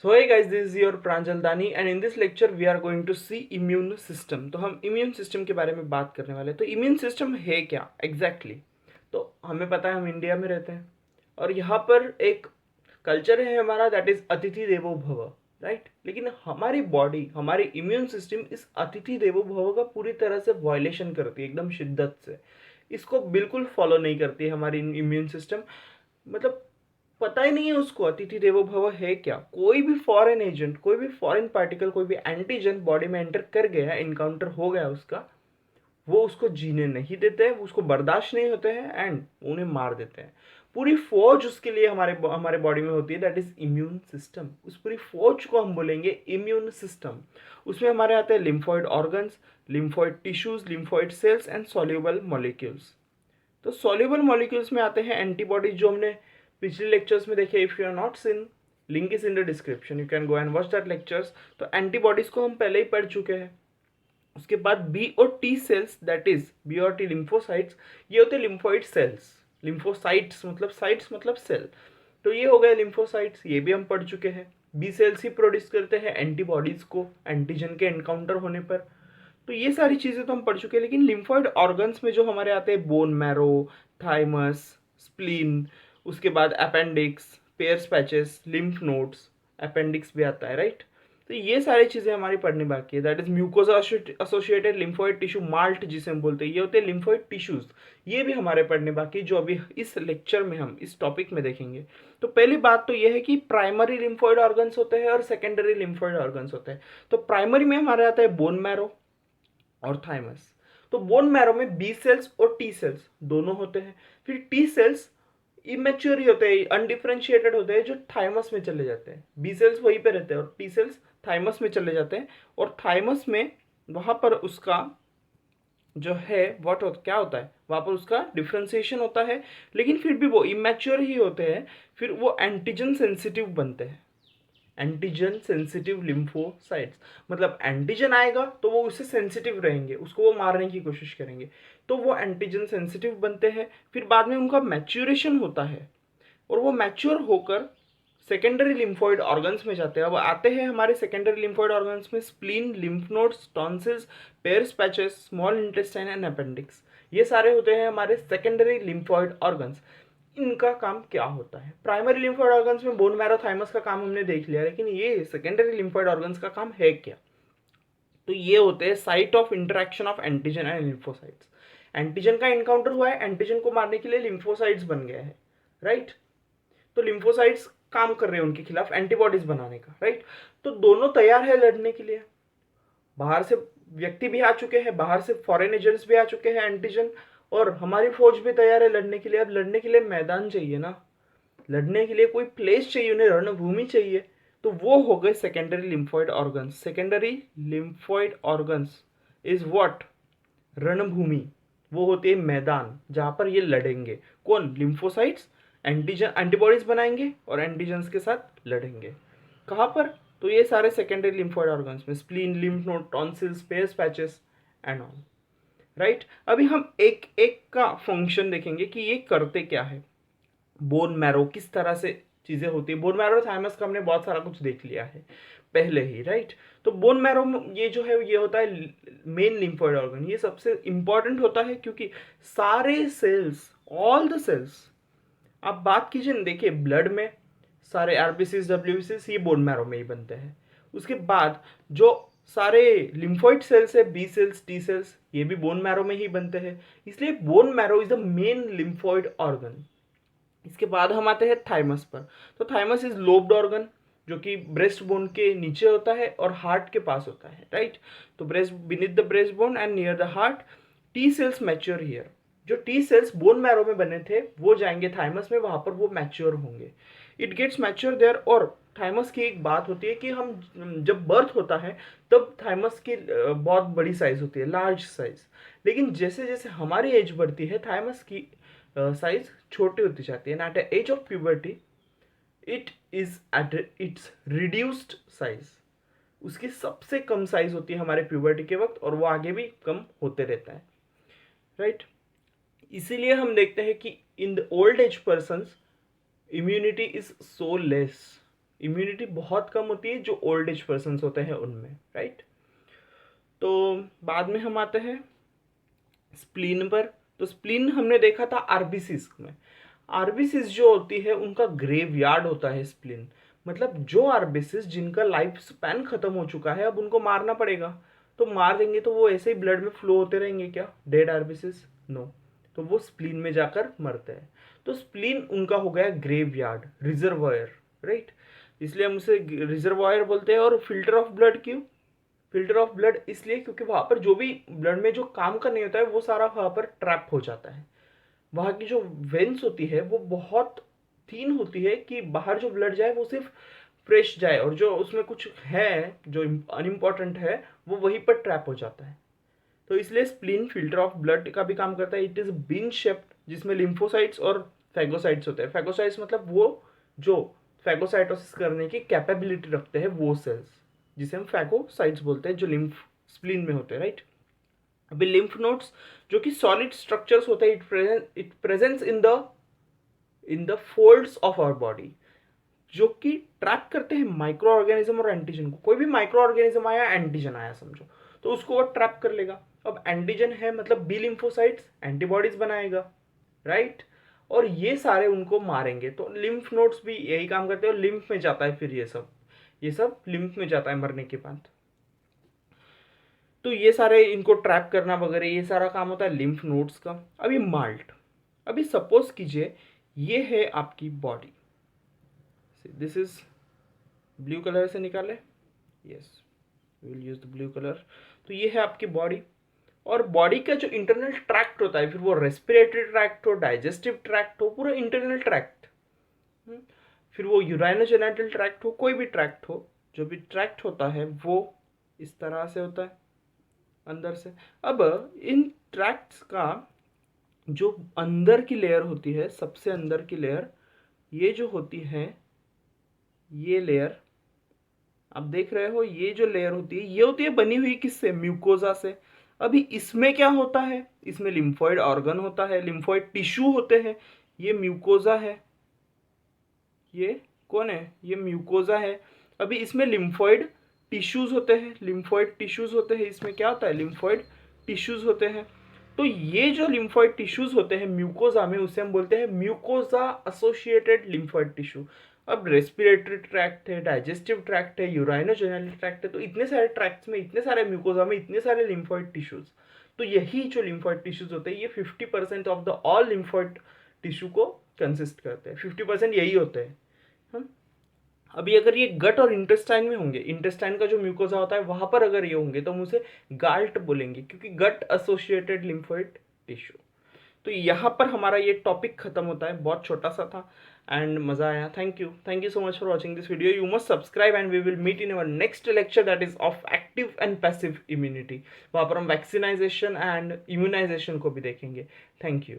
So hey guys, this is your Pranjal Dani and in this lecture we are going to see immune system. तो हम immune system के बारे में बात करने वाले हैं। तो immune system है क्या exactly? तो हमें पता है हम इंडिया में रहते हैं और यहाँ पर एक कल्चर है हमारा, दैट इज अतिथि देवो भव, राइट। लेकिन हमारी बॉडी, हमारी इम्यून सिस्टम इस अतिथि देवो भव का पूरी तरह से वायलेशन करती है, एकदम शिद्दत से। इसको बिल्कुल फॉलो नहीं करती है हमारी इम्यून सिस्टम। मतलब पता ही नहीं है उसको अतिथि देवो भव है क्या। कोई भी फॉरेन एजेंट, कोई भी फॉरेन पार्टिकल, कोई भी एंटीजन बॉडी में एंटर कर गया, इनकाउंटर हो गया उसका, वो उसको जीने नहीं देते हैं, उसको बर्दाश्त नहीं होते हैं एंड उन्हें मार देते हैं। पूरी फौज उसके लिए हमारे हमारे बॉडी में होती है, दैट इज इम्यून सिस्टम। उस पूरी फौज को हम बोलेंगे इम्यून सिस्टम। उसमें हमारे आते हैं lymphoid organs, lymphoid tissues, lymphoid sales and soluble molecules. तो सॉल्युबल मॉलिक्यूल्स में आते हैं एंटीबॉडीज, जो हमने पिछले लेक्चर्स में देखे। If you are not seen, link is in the description, you can go and watch that lectures. तो एंटीबॉडीज को हम पहले ही पढ़ चुके हैं। उसके बाद बी और T cells, that is B और टी लिम्फोसाइट्स, ये होते हैं लिम्फोइड सेल्स। लिम्फोसाइट्स मतलब साइट्स मतलब सेल, तो ये हो गए लिम्फोसाइट्स, ये भी हम पढ़ चुके हैं। बी सेल्स ही प्रोड्यूस करते हैं एंटीबॉडीज को एंटीजन के एनकाउंटर होने पर। तो ये सारी चीज़ें तो हम पढ़ चुके हैं। लेकिन लिम्फॉइड ऑर्गन्स में जो हमारे आते हैं बोन मैरो, थाइमस, स्प्लीन, उसके बाद appendix, pairs patches, lymph nodes, appendix भी आता है, राइट। तो ये सारी चीज़ें हमारी पढ़नी बाकी है, that is mucosa associated lymphoid tissue, malt जिसे हम बोलते हैं, ये होते हैं लिम्फॉइड टिश्यूज। ये भी हमारे पढ़ने बाकी, जो अभी इस लेक्चर में हम इस टॉपिक में देखेंगे। तो पहली बात तो ये है कि प्राइमरी लिम्फॉइड ऑर्गन्स होते हैं और सेकेंडरी लिम्फॉइड ऑर्गन्स होते हैं। तो प्राइमरी में हमारे आता है बोन मैरो और थाइमस। तो बोन मैरो में बी सेल्स और टी सेल्स दोनों होते हैं। फिर टी सेल्स इमेच्योर ही होते हैं, अनडिफरेंशिएटेड होते हैं, जो थाइमस में चले जाते हैं। बी सेल्स वहीं पे रहते हैं और टी सेल्स थाइमस में चले जाते हैं। और थाइमस में वहां पर उसका जो है क्या होता है, वहां पर उसका डिफ्रेंसिएशन होता है। लेकिन फिर भी वो इमेच्योर ही होते हैं, फिर वो एंटीजन सेंसिटिव बनते हैं। एंटीजन सेंसिटिव लिम्फोसाइट्स, मतलब एंटीजन आएगा तो वो उससे सेंसिटिव रहेंगे, उसको वो मारने की कोशिश करेंगे, तो वो एंटीजन सेंसिटिव बनते हैं। फिर बाद में उनका मैच्योरेशन होता है और वो मैच्योर होकर सेकेंडरी लिम्फॉइड ऑर्गन्स में जाते हैं। अब आते हैं हमारे सेकेंडरी लिम्फॉइड ऑर्गन्स में spleen, lymph nodes, tonsils, pairs patches, small intestine and appendix. ये सारे होते हैं हमारे सेकेंडरी लिम्फॉइड ऑर्गन्स। इनका काम क्या होता है? प्राइमरी लिम्फॉइड ऑर्गन्स में बोन मैरो, थाइमस का काम हमने देख लिया, लेकिन ये सेकेंडरी लिम्फॉइड ऑर्गन्स का काम है क्या? तो ये होते हैं site of interaction of antigen and lymphocytes. Antigen का इनकाउंटर हुआ है, एंटीजन को मारने के लिए लिम्फोसाइट्स बन गए हैं, राइट। तो लिम्फोसाइट्स काम कर रहे हैं उनके खिलाफ एंटीबॉडीज बनाने का, राइट। तो दोनों तैयार है लड़ने के लिए। बाहर से व्यक्ति भी आ चुके हैं, बाहर से फॉरेन एजेंट्स भी आ चुके हैं एंटीजन, और हमारी फौज भी तैयार है लड़ने के लिए। अब लड़ने के लिए मैदान चाहिए ना, लड़ने के लिए कोई प्लेस चाहिए, उन्हें रणभूमि चाहिए। तो वो हो गए secondary lymphoid organs. Secondary lymphoid organs is what? रणभूमि। वो होती है मैदान जहां पर ये लड़ेंगे। कौन? लिम्फोसाइट्स एंटीजन, एंटीबॉडीज बनाएंगे और एंटीजन्स के साथ लड़ेंगे। कहाँ पर? तो ये सारे सेकेंडरी लिम्फॉइड ऑर्गन्स में, spleen, lymph node, tonsils, pairs patches and all, right. अभी हम एक एक का फंक्शन देखेंगे कि ये करते क्या है। बोन मैरो किस तरह से चीजें होती है। बोन मैरो, थाइमस का हमने बहुत सारा कुछ देख लिया है पहले ही, राइट। तो बोन मैरो ये जो है, ये होता है मेन लिम्फॉइड ऑर्गन। ये सबसे इंपॉर्टेंट होता है क्योंकि सारे सेल्स, ऑल द सेल्स, आप बात कीजिए ना, देखिए ब्लड में सारे आरबीसीज, डब्ल्यूबीसीज, ये बोन मैरो में ही बनते हैं। उसके बाद जो सारे लिम्फॉइड सेल्स है, बी सेल्स, टी सेल्स, ये भी बोन मैरो में ही बनते हैं। इसलिए bone marrow is the main lymphoid organ. इसके बाद हम आते हैं थाइमस पर। तो थाइमस इज लोब्ड ऑर्गन, जो कि ब्रेस्ट बोन के नीचे होता है और हार्ट के पास होता है, राइट। तो breast, beneath the breast bone and near the heart. T cells mature here. जो टी सेल्स बोन मैरो में बने थे वो जाएंगे थाइमस में, वहां पर वो मैच्योर होंगे। It gets mature there. और थाइमस की एक बात होती है कि हम जब बर्थ होता है तब थाइमस की बहुत बड़ी साइज होती है, लार्ज साइज। लेकिन जैसे जैसे हमारी एज बढ़ती है, थाइमस की साइज छोटी होती जाती है। At the age of puberty it is at its reduced size. उसकी सबसे कम साइज होती है हमारे प्यूबर्टी के वक्त, और वो आगे भी कम होते रहता है, राइट। इसीलिए हम देखते हैं कि in the old age persons immunity is so less, immunity बहुत कम होती है जो ओल्ड एज पर्सन होते हैं उनमें, राइट। तो बाद में हम आते हैं स्प्लीन पर। तो स्प्लीन हमने देखा था आरबीसीज में। आरबीसीज जो होती है उनका ग्रेवयार्ड होता है स्प्लीन। मतलब जो आरबीसीज जिनका लाइफ स्पैन खत्म हो चुका है, अब उनको मारना पड़ेगा। तो मार देंगे तो वो ऐसे ही ब्लड में फ्लो होते रहेंगे क्या, डेड आरबीसीज? नो। तो वो स्प्लीन में जाकर मरते हैं। तो स्प्लीन उनका हो गया ग्रेवयार्ड, रिजर्वायर, राइट। इसलिए हम उसे रिजर्वायर बोलते हैं। और फिल्टर ऑफ ब्लड क्यों? फिल्टर ऑफ ब्लड इसलिए क्योंकि वहां पर जो भी ब्लड में जो काम का नहीं होता है वो सारा वहां पर ट्रैप हो जाता है। वहां की जो वेन्स होती है वो बहुत थीन होती है कि बाहर जो ब्लड जाए वो सिर्फ फ्रेश जाए, और जो उसमें कुछ है जो अनइम्पॉर्टेंट है वो वहीं पर ट्रैप हो जाता है। तो इसलिए स्प्लीन फिल्टर ऑफ ब्लड का भी काम करता है। इट इज बीन शेप्ड, जिसमें लिम्फोसाइट्स और फैगोसाइट्स होते हैं। फैगोसाइट्स मतलब वो जो फैगोसाइटोसिस करने की कैपेबिलिटी रखते हैं वो सेल्स, जिसे हम फैगोसाइट्स बोलते हैं, जो लिम्फ स्प्लीन में होते हैं, राइट। अभी लिम्फ नोड्स जो कि सॉलिड स्ट्रक्चर्स होते हैं, it presents in the folds of our body, जो कि ट्रैप करते हैं माइक्रो ऑर्गेनिज्म और एंटीजन को। कोई भी माइक्रो ऑर्गेनिज्म आया, एंटीजन आया समझो, तो उसको वो ट्रैप कर लेगा। अब एंटीजन है मतलब बी लिम्फोसाइट्स एंटीबॉडीज बनाएगा, राइट। और ये सारे उनको मारेंगे। तो लिम्फ नोड्स भी यही काम करते हैं और लिम्फ में जाता है फिर ये सब लिम्फ में जाता है मरने के बाद। तो ये सारे इनको ट्रैप करना वगैरह ये सारा काम होता है लिम्फ नोड्स का। अभी माल्ट, अभी सपोज कीजिए ये है आपकी body, this is blue colour से निकाले, yes will use the blue colour. तो ये है आपकी बॉडी, और बॉडी का जो इंटरनल ट्रैक्ट होता है, फिर वो रेस्पिरेटरी ट्रैक्ट हो, डाइजेस्टिव ट्रैक्ट हो, पूरा इंटरनल ट्रैक्ट, फिर वो यूराइनोजेनिटल ट्रैक्ट हो, कोई भी ट्रैक्ट हो, जो भी ट्रैक्ट होता है वो इस तरह से होता है अंदर से। अब इन ट्रैक्ट्स का जो अंदर की लेयर होती है, सबसे अंदर की लेयर, ये जो होती है, ये लेयर आप देख रहे हो, ये जो लेयर होती है ये होती है बनी हुई किससे, म्यूकोजा से। अभी इसमें क्या होता है, इसमें लिम्फॉइड ऑर्गन होता है, लिम्फॉइड टिश्यू होते हैं, ये म्यूकोजा है, ये कौन है, ये म्यूकोजा है। अभी इसमें लिम्फॉइड टिश्यूज होते हैं, लिम्फॉइड टिश्यूज होते हैं, इसमें क्या होता है, लिम्फॉइड टिश्यूज होते हैं। तो ये जो लिम्फॉइड टिश्यूज होते हैं म्यूकोजा में, उसे हम बोलते हैं म्यूकोजा एसोसिएटेड लिम्फॉइड टिश्यू। अब रेस्पिरेटरी ट्रैक्ट है, डाइजेस्टिव ट्रैक्ट है, यूराइनोजेनिटल ट्रैक्ट है, तो इतने सारे ट्रैक्ट्स में, इतने सारे म्यूकोजा में इतने सारे लिम्फॉइड टिश्यूज। तो यही जो लिम्फॉइड टिश्यूज होते हैं ये 50% of the all lymphoid tissue को कंसिस्ट करते हैं, 50% यही होते हैं। अभी अगर ये गट और इंटेस्टाइन में होंगे, इंटेस्टाइन का जो म्यूकोजा होता है वहां पर अगर ये होंगे तो हम उसे गाल्ट बोलेंगे, क्योंकि गट एसोसिएटेड लिम्फोइड टिश्यू। तो यहाँ पर हमारा ये टॉपिक खत्म होता है, बहुत छोटा सा था एंड मजा आया। Thank you so much for watching this video. You must subscribe and we will meet in our next lecture that is of active and passive immunity. वहाँ पर हम वैक्सीनाइजेशन एंड इम्यूनाइजेशन को भी देखेंगे। Thank you.